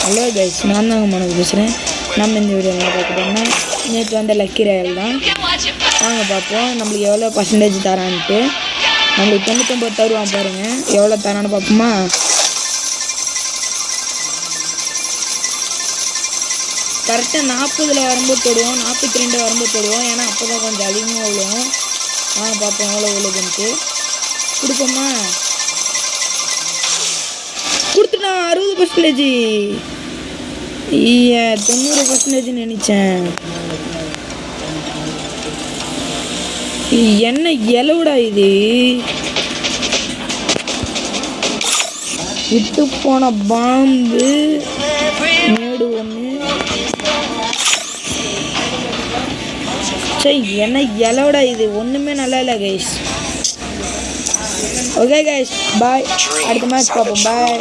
Hello guys, நான் தாங்க மனோஜ் பேசுகிறேன். நம்ம இந்த வீடியோ என்ன பார்க்க போகிறோம்னா, நேற்று வந்த லக்கி ராயல் தான். வாங்க பார்ப்போம் நம்மளுக்கு எவ்வளோ பர்சன்டேஜ் தரான்ட்டு. நம்மளுக்கு 99 தருவான் பாருங்கள். எவ்வளோ தரான்னு பார்ப்போமா? கரெக்டாக 40 வரும்போது தொடுவோம், 42 வரும்போது தொடுவோம். ஏன்னா அப்போ தான் கொஞ்சம் அதிகமாக விழுவும். வாங்க பார்ப்போம் எவ்வளோ விழுதுன்ட்டு. கொடுப்போமா? கொடுத்துட்டான் 60%. 90% நினைச்சேன். என்ன எலவுடா இது? விட்டு போன பாம்பு மேடு ஒன்று. சரி, என்ன எலவுடா இது? ஒன்றுமே நல்லா இல்லை கைஸ். ஓகே கைஸ், பாய். அடுத்த மேட்ச் பார்ப்போம். பாய்.